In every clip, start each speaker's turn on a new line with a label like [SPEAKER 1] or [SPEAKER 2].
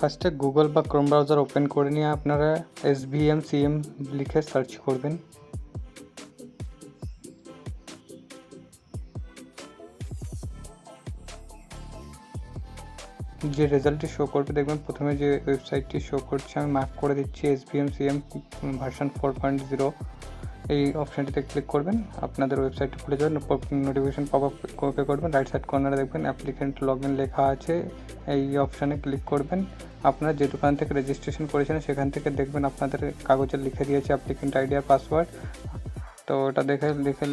[SPEAKER 1] ফার্স্টে গুগল বা Chrome browser open করে নিয়ে আপনারা SVM লিখে সার্চ করবেন। যে রেজাল্টটি শো করবে দেখবেন প্রথমে যে ওয়েবসাইটটি শো করছে, আমি মার্ক করে দিচ্ছি SVM ভার্সন 4.0। এই অপশানটিতে ক্লিক করবেন, আপনাদের ওয়েবসাইটটি খুলে যাবে, নোটিফিকেশন পপ আপ ওকে করবেন। রাইট সাইড কর্নারে দেখবেন অ্যাপ্লিকেন্ট লগ ইন লেখা আছে, এই অপশানে ক্লিক করবেন। আপনারা যে দোকান থেকে রেজিস্ট্রেশন করেছেন সেখান থেকে দেখবেন আপনাদের কাগজে লিখে দিয়েছে অ্যাপ্লিকেন্ট আইডি আর পাসওয়ার্ড, তো ওটা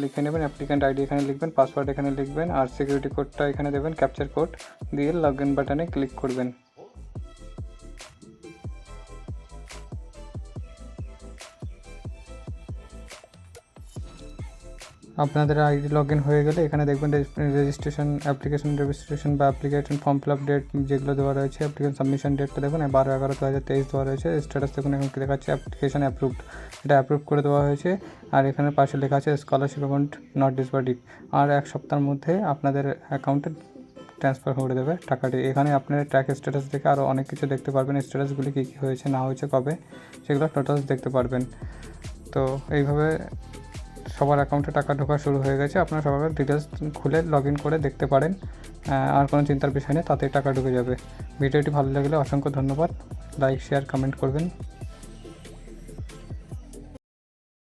[SPEAKER 1] লিখে নেবেন। অ্যাপ্লিকেন্ট আইডি এখানে লিখবেন, পাসওয়ার্ড এখানে লিখবেন, আর সিকিউরিটি কোডটা এখানে দেবেন, ক্যাপচার কোড দিয়ে লগ ইন বাটনে ক্লিক করবেন। আপনাদের আইডি লগ ইন হয়ে গেলে এখানে দেখবেন রেজিস্ট্রেশন বা application form fill up date যেগুলো দেওয়া রয়েছে, অ্যাপ্লিকেশন সাবমিশন ডেটটা দেখুন 12/11/2023 দেওয়া রয়েছে। স্ট্যাটাস দেখুন এখন দেখাচ্ছে অ্যাপ্লিকেশন অ্যাপ্রুভড, এটা অ্যাপ্রুভ করে দেওয়া হয়েছে। আর এখানে পাশে লেখা আছে স্কলারশিপ অ্যামাউন্ট নট ডিসবার্ডিং, আর 1 সপ্তাহের মধ্যে আপনাদের অ্যাকাউন্টে ট্রান্সফার করে দেবে টাকাটি। এখানে আপনার ট্র্যাক স্ট্যাটাস দেখে আরও অনেক কিছু দেখতে পারবেন, স্ট্যাটাসগুলি কী কী হয়েছে না হয়েছে কবে, সেগুলো টোটালস দেখতে পারবেন। তো এইভাবে সবার অ্যাকাউন্টে টাকা ঢোকা শুরু হয়ে গেছে, আপনারা সবার ডিটেলস খুলে লগ ইন করে দেখতে পারেন। আর কোনো চিন্তার বিষয় নেই, তাতেই টাকা ঢুকে যাবে। ভিডিওটি ভালো লাগলে অসংখ্য ধন্যবাদ, লাইক শেয়ার কমেন্ট করবেন।